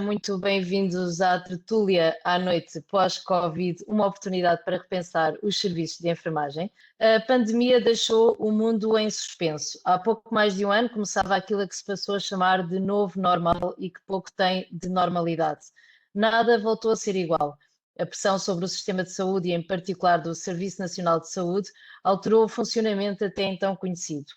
Sejam muito bem-vindos à tertúlia à noite pós-Covid, uma oportunidade para repensar os serviços de enfermagem. A pandemia deixou o mundo em suspenso. Há pouco mais de um ano começava aquilo a que se passou a chamar de novo normal e que pouco tem de normalidade. Nada voltou a ser igual. A pressão sobre o sistema de saúde e, em particular, do Serviço Nacional de Saúde, alterou o funcionamento até então conhecido.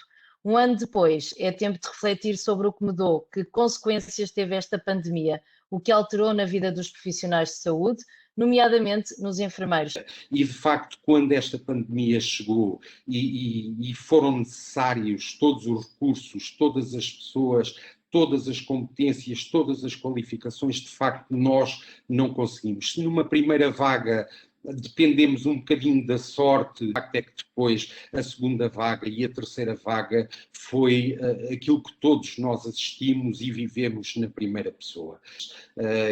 Um ano depois, é tempo de refletir sobre o que mudou, que consequências teve esta pandemia, o que alterou na vida dos profissionais de saúde, nomeadamente nos enfermeiros. E, de facto, quando esta pandemia chegou e foram necessários todos os recursos, todas as pessoas, todas as competências, todas as qualificações, de facto, nós não conseguimos. Se numa primeira vaga dependemos um bocadinho da sorte, até que depois a segunda vaga e a terceira vaga foi aquilo que todos nós assistimos e vivemos na primeira pessoa.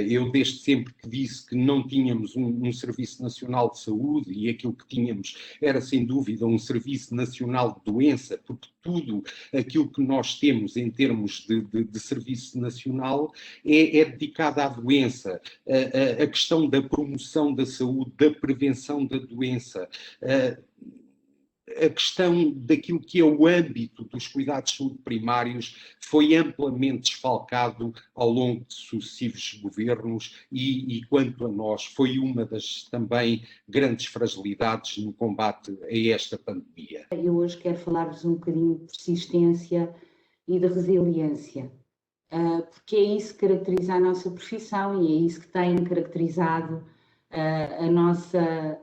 Eu desde sempre que disse que não tínhamos um Serviço Nacional de Saúde e aquilo que tínhamos era sem dúvida um Serviço Nacional de Doença, porque tudo aquilo que nós temos em termos de Serviço Nacional é dedicado à doença, a questão da promoção da saúde, da prevenção da doença, a questão daquilo que é o âmbito dos cuidados de saúde primários foi amplamente desfalcado ao longo de sucessivos governos e quanto a nós, foi uma das também grandes fragilidades no combate a esta pandemia. Eu hoje quero falar-vos um bocadinho de persistência e de resiliência, porque é isso que caracteriza a nossa profissão e é isso que tem caracterizado a nossa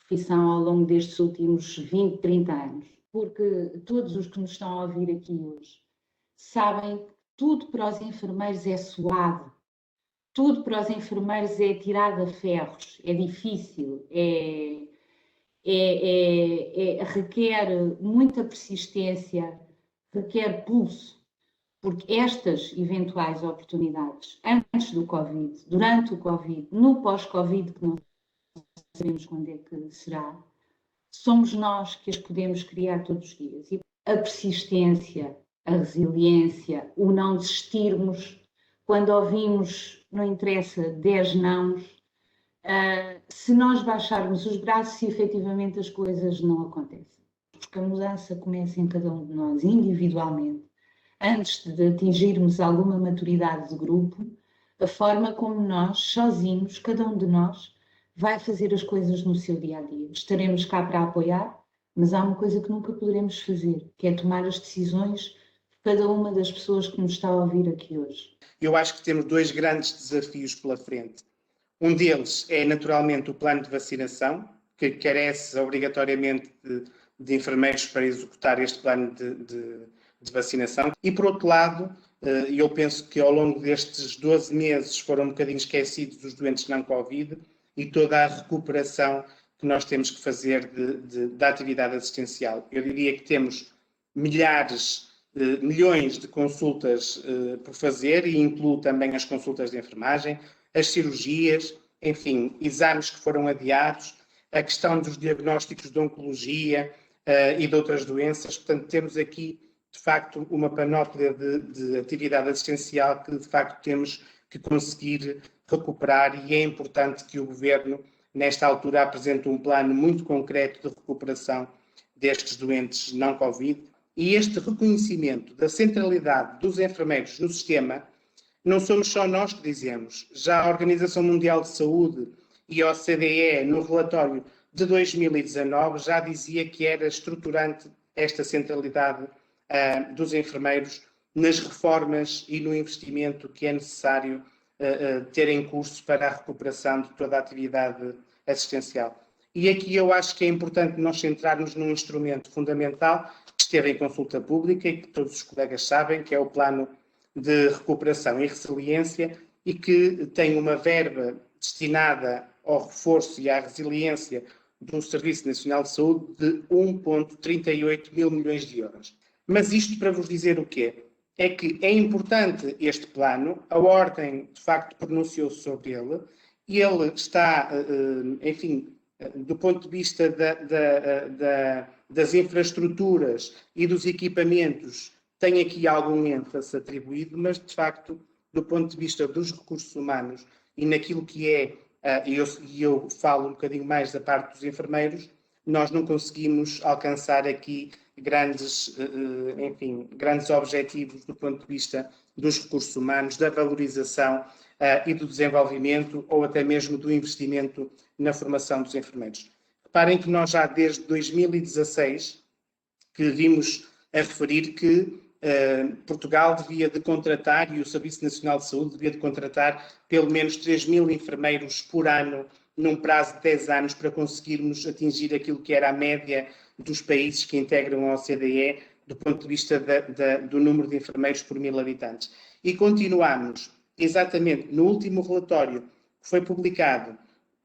profissão ao longo destes últimos 20, 30 anos. Porque todos os que nos estão a ouvir aqui hoje sabem que tudo para os enfermeiros é suado, tudo para os enfermeiros é tirado a ferros, é difícil, requer muita persistência, requer pulso, porque estas eventuais oportunidades, antes do Covid, durante o Covid, no pós-Covid, que não sabemos quando é que será, somos nós que as podemos criar todos os dias. E a persistência, a resiliência, o não desistirmos, quando ouvimos, não interessa, 10 nãos, se nós baixarmos os braços, efetivamente as coisas não acontecem. Porque a mudança começa em cada um de nós, individualmente. Antes de atingirmos alguma maturidade de grupo, a forma como nós, sozinhos, cada um de nós, vai fazer as coisas no seu dia-a-dia. Estaremos cá para apoiar, mas há uma coisa que nunca poderemos fazer, que é tomar as decisões de cada uma das pessoas que nos está a ouvir aqui hoje. Eu acho que temos dois grandes desafios pela frente. Um deles é, naturalmente, o plano de vacinação, que carece obrigatoriamente de enfermeiros para executar este plano de vacinação. E, por outro lado, eu penso que ao longo destes 12 meses foram um bocadinho esquecidos os doentes não Covid e toda a recuperação que nós temos que fazer da atividade assistencial. Eu diria que temos milhões de consultas por fazer e incluo também as consultas de enfermagem, as cirurgias, enfim, exames que foram adiados, a questão dos diagnósticos de oncologia e de outras doenças. Portanto, temos aqui, de facto, uma panóplia de atividade assistencial que, de facto, temos que conseguir recuperar e é importante que o Governo, nesta altura, apresente um plano muito concreto de recuperação destes doentes não Covid. E este reconhecimento da centralidade dos enfermeiros no sistema, não somos só nós que dizemos. Já a Organização Mundial de Saúde e a OCDE, no relatório de 2019, já dizia que era estruturante esta centralidade dos enfermeiros nas reformas e no investimento que é necessário ter em curso para a recuperação de toda a atividade assistencial. E aqui eu acho que é importante nós centrarmos num instrumento fundamental que esteve em consulta pública e que todos os colegas sabem, que é o Plano de Recuperação e Resiliência e que tem uma verba destinada ao reforço e à resiliência do Serviço Nacional de Saúde de 1,38 mil milhões de euros. Mas isto para vos dizer o quê? É que é importante este plano, a Ordem, de facto, pronunciou-se sobre ele, e ele está, enfim, do ponto de vista das infraestruturas e dos equipamentos, tem aqui algum ênfase atribuído, mas, de facto, do ponto de vista dos recursos humanos e naquilo que é, e eu falo um bocadinho mais da parte dos enfermeiros, nós não conseguimos alcançar aqui grandes objetivos do ponto de vista dos recursos humanos, da valorização e do desenvolvimento ou até mesmo do investimento na formação dos enfermeiros. Reparem que nós já desde 2016 que vimos a referir que Portugal devia de contratar, e o Serviço Nacional de Saúde devia de contratar pelo menos 3.000 enfermeiros por ano num prazo de 10 anos para conseguirmos atingir aquilo que era a média dos países que integram a OCDE do ponto de vista do número de enfermeiros por 1.000 habitantes. E continuamos exatamente no último relatório que foi publicado,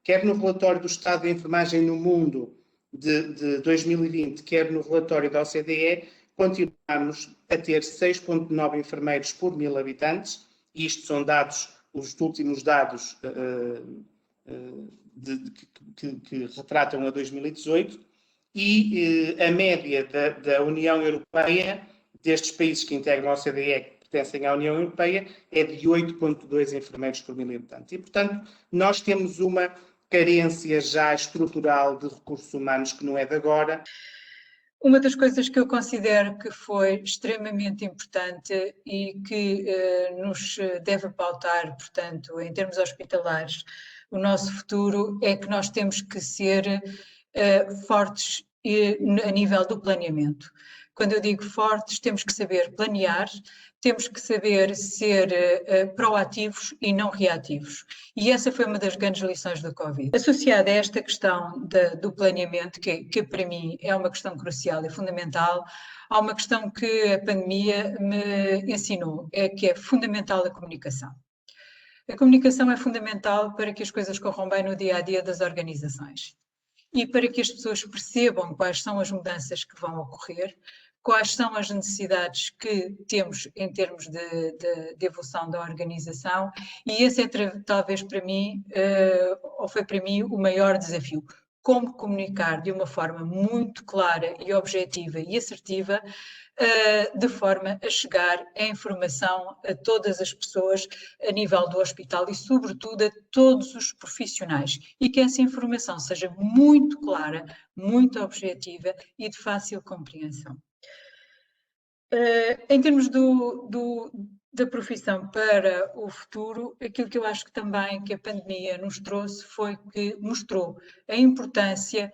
quer no relatório do Estado da Enfermagem no Mundo de 2020, quer no relatório da OCDE, continuamos a ter 6,9 enfermeiros por 1.000 habitantes, e isto são dados, os últimos dados que retratam a 2018, e a média da União Europeia, destes países que integram a OCDE, que pertencem à União Europeia, é de 8,2 enfermeiros por 1.000 habitantes. E, portanto, nós temos uma carência já estrutural de recursos humanos que não é de agora. Uma das coisas que eu considero que foi extremamente importante e que nos deve pautar, portanto, em termos hospitalares, o nosso futuro, é que nós temos que ser fortes a nível do planeamento. Quando eu digo fortes, temos que saber planear, temos que saber ser proativos e não reativos. E essa foi uma das grandes lições do Covid. Associada a esta questão do planeamento, que para mim é uma questão crucial e fundamental, há uma questão que a pandemia me ensinou, que é fundamental a comunicação. A comunicação é fundamental para que as coisas corram bem no dia-a-dia das organizações e para que as pessoas percebam quais são as mudanças que vão ocorrer, quais são as necessidades que temos em termos de evolução da organização, e esse é talvez para mim, ou foi para mim, o maior desafio. Como comunicar de uma forma muito clara e objetiva e assertiva, de forma a chegar a informação a todas as pessoas a nível do hospital e, sobretudo, a todos os profissionais, e que essa informação seja muito clara, muito objetiva e de fácil compreensão. Em termos da profissão para o futuro, aquilo que eu acho que também que a pandemia nos trouxe foi que mostrou a importância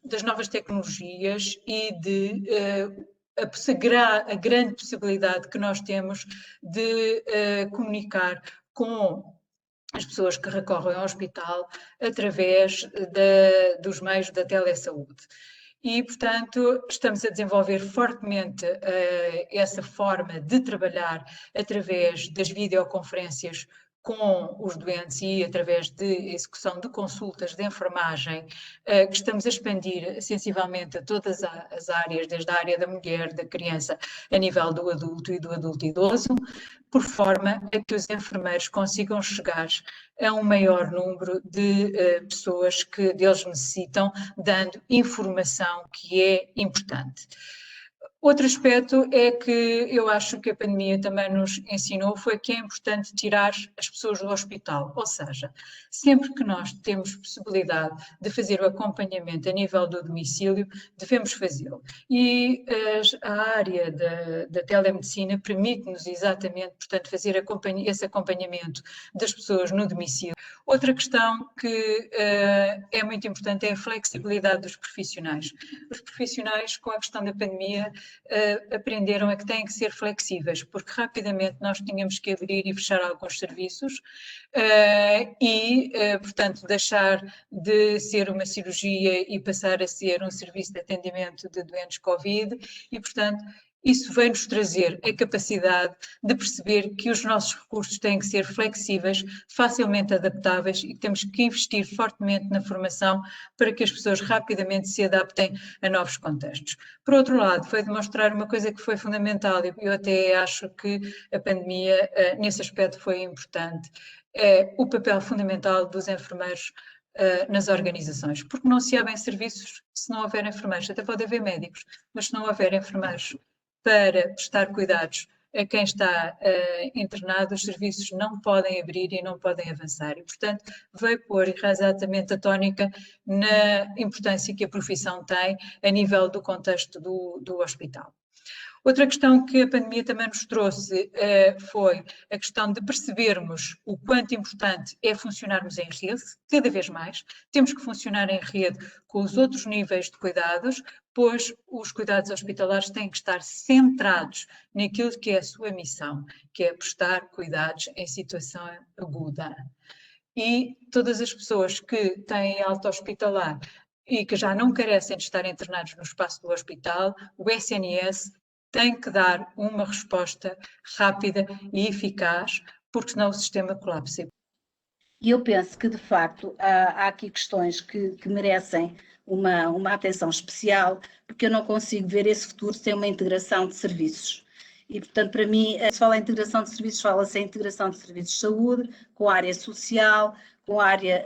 das novas tecnologias e a grande possibilidade que nós temos de comunicar com as pessoas que recorrem ao hospital através dos meios da telesaúde. E, portanto, estamos a desenvolver fortemente essa forma de trabalhar através das videoconferências com os doentes e através de execução de consultas de enfermagem, que estamos a expandir sensivelmente a todas as áreas, desde a área da mulher, da criança, a nível do adulto e do adulto idoso, por forma a que os enfermeiros consigam chegar a um maior número de pessoas que deles necessitam, dando informação que é importante. Outro aspecto é que eu acho que a pandemia também nos ensinou foi que é importante tirar as pessoas do hospital, ou seja, sempre que nós temos possibilidade de fazer o acompanhamento a nível do domicílio, devemos fazê-lo. E a área da telemedicina permite-nos exatamente, portanto, fazer esse acompanhamento das pessoas no domicílio. Outra questão que é muito importante é a flexibilidade dos profissionais. Os profissionais, com a questão da pandemia, aprenderam a que têm que ser flexíveis, porque rapidamente nós tínhamos que abrir e fechar alguns serviços portanto, deixar de ser uma cirurgia e passar a ser um serviço de atendimento de doentes Covid e, portanto, isso vai-nos trazer a capacidade de perceber que os nossos recursos têm que ser flexíveis, facilmente adaptáveis e que temos que investir fortemente na formação para que as pessoas rapidamente se adaptem a novos contextos. Por outro lado, foi demonstrar uma coisa que foi fundamental e eu até acho que a pandemia nesse aspecto foi importante, é o papel fundamental dos enfermeiros nas organizações, porque não se abrem serviços se não houver enfermeiros, até pode haver médicos, mas se não houver enfermeiros para prestar cuidados a quem está internado, os serviços não podem abrir e não podem avançar. E, portanto, veio pôr exatamente a tónica na importância que a profissão tem a nível do contexto do hospital. Outra questão que a pandemia também nos trouxe foi a questão de percebermos o quanto importante é funcionarmos em rede, cada vez mais. Temos que funcionar em rede com os outros níveis de cuidados, pois os cuidados hospitalares têm que estar centrados naquilo que é a sua missão, que é prestar cuidados em situação aguda. E todas as pessoas que têm alta hospitalar e que já não carecem de estar internados no espaço do hospital, o SNS tem que dar uma resposta rápida e eficaz, porque senão o sistema colapsa. E eu penso que, de facto, há aqui questões que merecem uma atenção especial, porque eu não consigo ver esse futuro sem uma integração de serviços. E, portanto, para mim, se fala em integração de serviços, fala-se em integração de serviços de saúde, com a área social, com a área,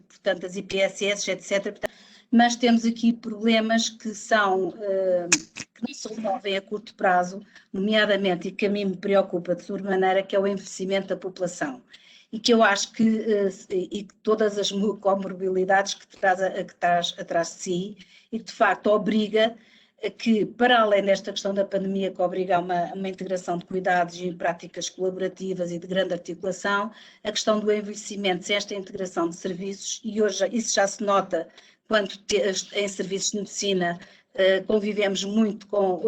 portanto, das IPSS, etc. Mas temos aqui problemas que não se resolvem a curto prazo, nomeadamente, e que a mim me preocupa de sobremaneira, que é o envelhecimento da população. E que eu acho que todas as comorbilidades que traz atrás de si, e que de facto obriga a que, para além desta questão da pandemia, que obriga a uma integração de cuidados e práticas colaborativas e de grande articulação, a questão do envelhecimento, sem esta integração de serviços, e hoje isso já se nota quando em serviços de medicina convivemos muito com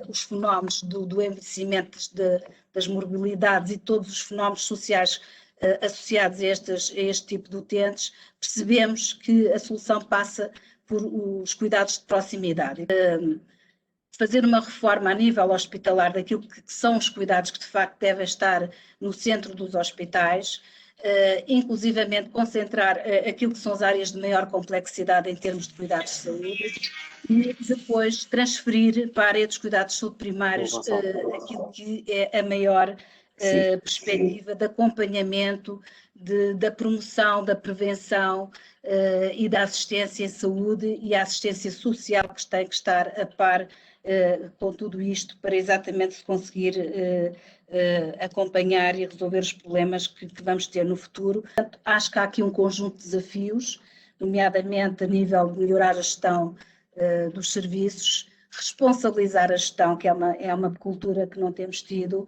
os fenómenos do envelhecimento das morbilidades e todos os fenómenos sociais associados a este tipo de utentes, percebemos que a solução passa por os cuidados de proximidade. Fazer uma reforma a nível hospitalar daquilo que são os cuidados que de facto devem estar no centro dos hospitais, inclusivamente concentrar aquilo que são as áreas de maior complexidade em termos de cuidados de saúde e depois transferir para a área dos cuidados de saúde primários aquilo que é a maior perspectiva de acompanhamento, da promoção, da prevenção e da assistência em saúde e a assistência social que tem que estar a par com tudo isto para exatamente se conseguir acompanhar e resolver os problemas que vamos ter no futuro. Portanto, acho que há aqui um conjunto de desafios, nomeadamente a nível de melhorar a gestão dos serviços, responsabilizar a gestão, que é uma cultura que não temos tido,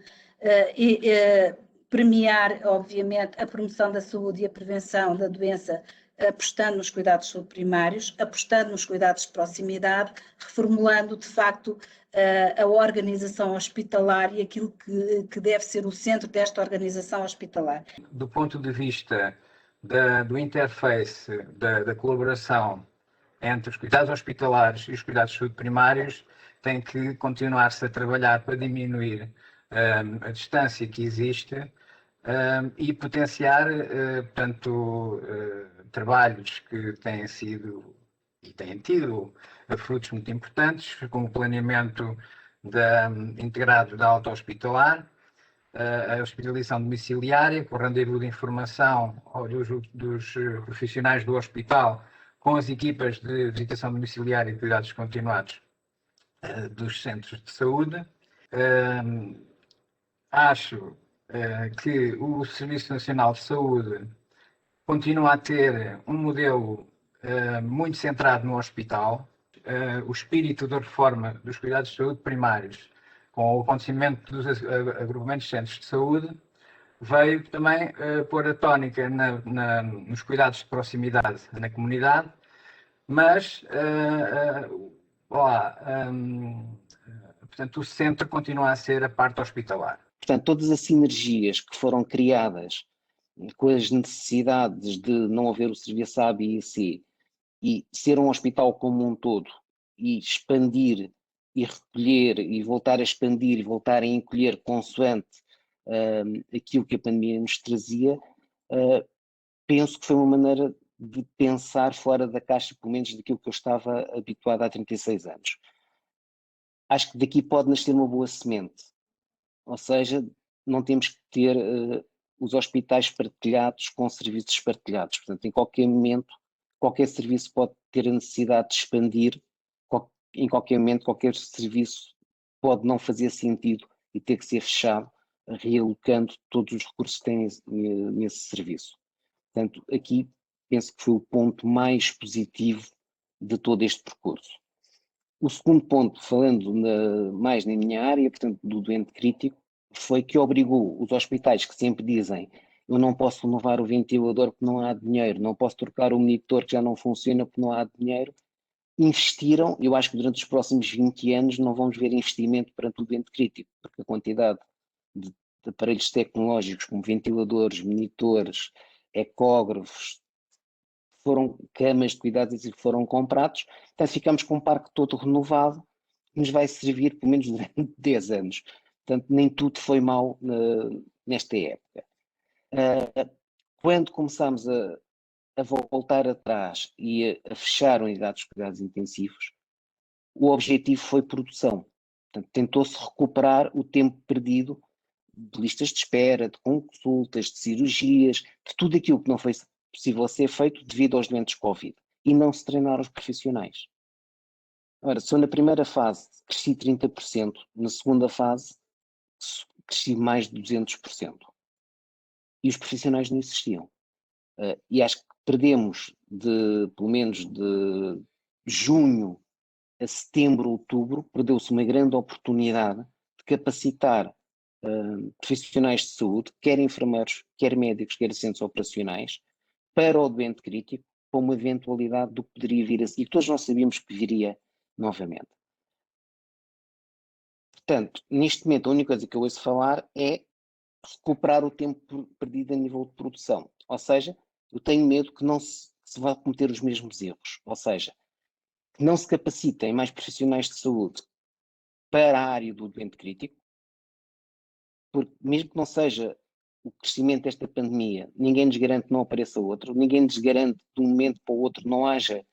premiar, obviamente, a promoção da saúde e a prevenção da doença, apostando nos cuidados de saúde primários, apostando nos cuidados de proximidade, reformulando, de facto, a organização hospitalar e aquilo que deve ser o centro desta organização hospitalar. Do ponto de vista do interface, da colaboração entre os cuidados hospitalares e os cuidados de saúde primários, tem que continuar-se a trabalhar para diminuir a distância que existe e potenciar, portanto, trabalhos que têm sido e têm tido frutos muito importantes, como o planeamento integrado da auto-hospitalar, a hospitalização domiciliária, com o rendezvous de informação dos profissionais do hospital com as equipas de visitação domiciliária e cuidados continuados dos centros de saúde. Acho que o Serviço Nacional de Saúde continua a ter um modelo muito centrado no hospital. O espírito da reforma dos cuidados de saúde primários, com o acontecimento dos agrupamentos de centros de saúde, veio também pôr a tónica nos cuidados de proximidade na comunidade, mas portanto, o centro continua a ser a parte hospitalar. Portanto, todas as sinergias que foram criadas com as necessidades de não haver o serviço A, B e C e ser um hospital como um todo e expandir e recolher e voltar a expandir e voltar a encolher consoante aquilo que a pandemia nos trazia, penso que foi uma maneira de pensar fora da caixa, pelo menos daquilo que eu estava habituado há 36 anos. Acho que daqui pode nascer uma boa semente, ou seja, não temos que ter os hospitais partilhados com serviços partilhados. Portanto, em qualquer momento, qualquer serviço pode ter a necessidade de expandir, em qualquer momento, qualquer serviço pode não fazer sentido e ter que ser fechado, realocando todos os recursos que têm nesse serviço. Portanto, aqui penso que foi o ponto mais positivo de todo este percurso. O segundo ponto, falando mais na minha área, portanto, do doente crítico, foi que obrigou os hospitais que sempre dizem: eu não posso renovar o ventilador porque não há dinheiro, não posso trocar o monitor que já não funciona porque não há dinheiro, investiram. Eu acho que durante os próximos 20 anos não vamos ver investimento perante o doente crítico, porque a quantidade de aparelhos tecnológicos como ventiladores, monitores, ecógrafos, foram camas de cuidados e foram comprados, então ficamos com um parque todo renovado que nos vai servir pelo menos durante 10 anos. Portanto, nem tudo foi mau nesta época. Quando começámos a voltar atrás e a fechar unidades de cuidados intensivos, o objetivo foi produção. Portanto, tentou-se recuperar o tempo perdido de listas de espera, de consultas, de cirurgias, de tudo aquilo que não foi possível ser feito devido aos doentes Covid. E não se treinaram os profissionais. Ora, se eu na primeira fase cresci 30%, na segunda fase cresci mais de 200%. E os profissionais não existiam. E acho que perdemos, pelo menos de junho a setembro, outubro, perdeu-se uma grande oportunidade de capacitar profissionais de saúde, quer enfermeiros, quer médicos, quer assistentes operacionais, para o doente crítico, para uma eventualidade do que poderia vir a seguir, que todos nós sabíamos que viria novamente. Portanto, neste momento, a única coisa que eu ouço falar é recuperar o tempo perdido a nível de produção. Ou seja, eu tenho medo que não se vá cometer os mesmos erros. Ou seja, que não se capacitem mais profissionais de saúde para a área do doente crítico, porque mesmo que não seja o crescimento desta pandemia, ninguém nos garante que não apareça outro, ninguém nos garante que de um momento para o outro não haja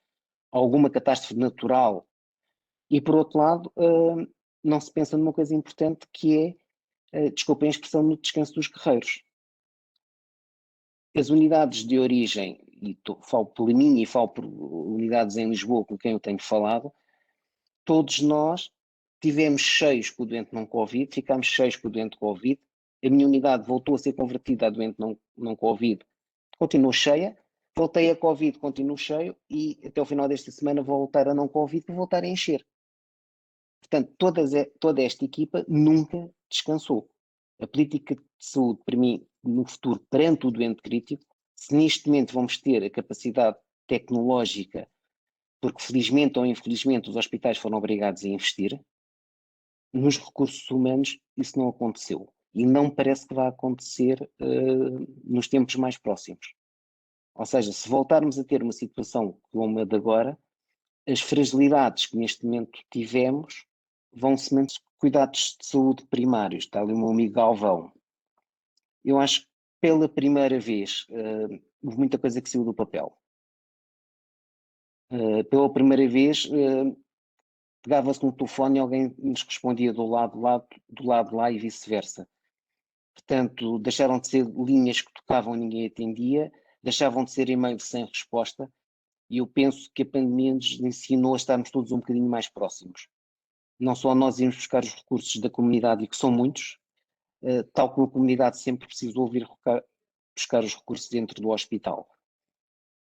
alguma catástrofe natural. E por outro lado, não se pensa numa coisa importante que é, desculpem a expressão, no descanso dos guerreiros. As unidades de origem, e falo por mim e falo por unidades em Lisboa com quem eu tenho falado, todos nós tivemos cheios com o doente não Covid, ficámos cheios com o doente Covid, a minha unidade voltou a ser convertida a doente não Covid, continuou cheia, voltei a Covid, continuo cheio e até o final desta semana vou voltar a não Covid e voltar a encher. Portanto, toda esta equipa nunca descansou. A política de saúde, para mim, no futuro, perante o doente crítico, se neste momento vamos ter a capacidade tecnológica, porque felizmente ou infelizmente os hospitais foram obrigados a investir, nos recursos humanos isso não aconteceu. E não parece que vai acontecer nos tempos mais próximos. Ou seja, se voltarmos a ter uma situação como a de agora, as fragilidades que neste momento tivemos vão-se manter. Cuidados de saúde primários, está ali o meu amigo Galvão. Eu acho que pela primeira vez houve muita coisa que saiu do papel. Pela primeira vez pegava-se no telefone e alguém nos respondia do lado lá e vice-versa. Portanto, deixaram de ser linhas que tocavam e ninguém atendia, deixavam de ser e-mails sem resposta, e eu penso que a pandemia nos ensinou a estarmos todos um bocadinho mais próximos. Não só nós irmos buscar os recursos da comunidade, e que são muitos, tal como a comunidade sempre precisou vir buscar os recursos dentro do hospital.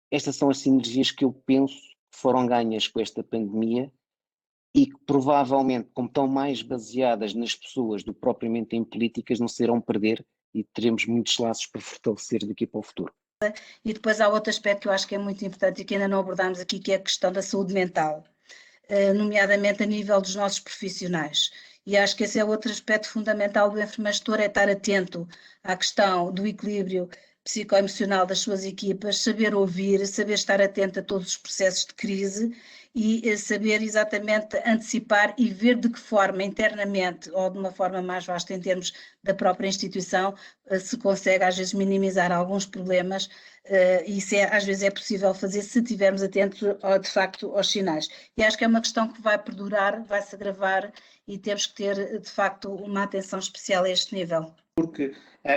Estas são as sinergias que eu penso que foram ganhas com esta pandemia e que provavelmente, como estão mais baseadas nas pessoas do que propriamente em políticas, não se irão perder e teremos muitos laços para fortalecer daqui para o futuro. E depois há outro aspecto que eu acho que é muito importante e que ainda não abordámos aqui, que é a questão da saúde mental, nomeadamente a nível dos nossos profissionais. E acho que esse é outro aspecto fundamental do enfermeiro-gestor, é estar atento à questão do equilíbrio psicoemocional das suas equipas, saber ouvir, saber estar atento a todos os processos de crise e saber exatamente antecipar e ver de que forma internamente ou de uma forma mais vasta em termos da própria instituição se consegue às vezes minimizar alguns problemas e isso às vezes é possível fazer se estivermos atentos de facto aos sinais. E acho que é uma questão que vai perdurar, vai se agravar e temos que ter de facto uma atenção especial a este nível. Porque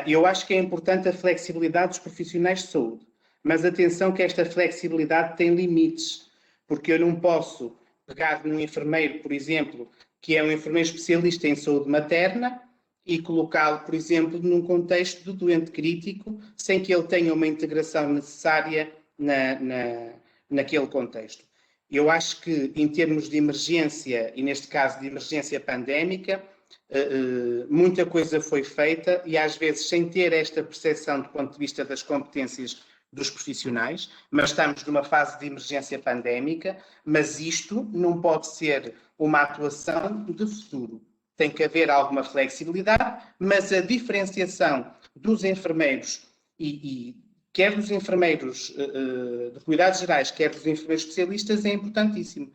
eu acho que é importante a flexibilidade dos profissionais de saúde, mas atenção que esta flexibilidade tem limites, porque eu não posso pegar num enfermeiro, por exemplo, que é um enfermeiro especialista em saúde materna e colocá-lo, por exemplo, num contexto do doente crítico, sem que ele tenha uma integração necessária naquele contexto. Eu acho que, em termos de emergência, e neste caso de emergência pandémica, muita coisa foi feita e, às vezes, sem ter esta percepção do ponto de vista das competências dos profissionais, mas estamos numa fase de emergência pandémica, mas isto não pode ser uma atuação de futuro. Tem que haver alguma flexibilidade, mas a diferenciação dos enfermeiros quer dos enfermeiros de cuidados gerais, quer dos enfermeiros especialistas, é importantíssimo.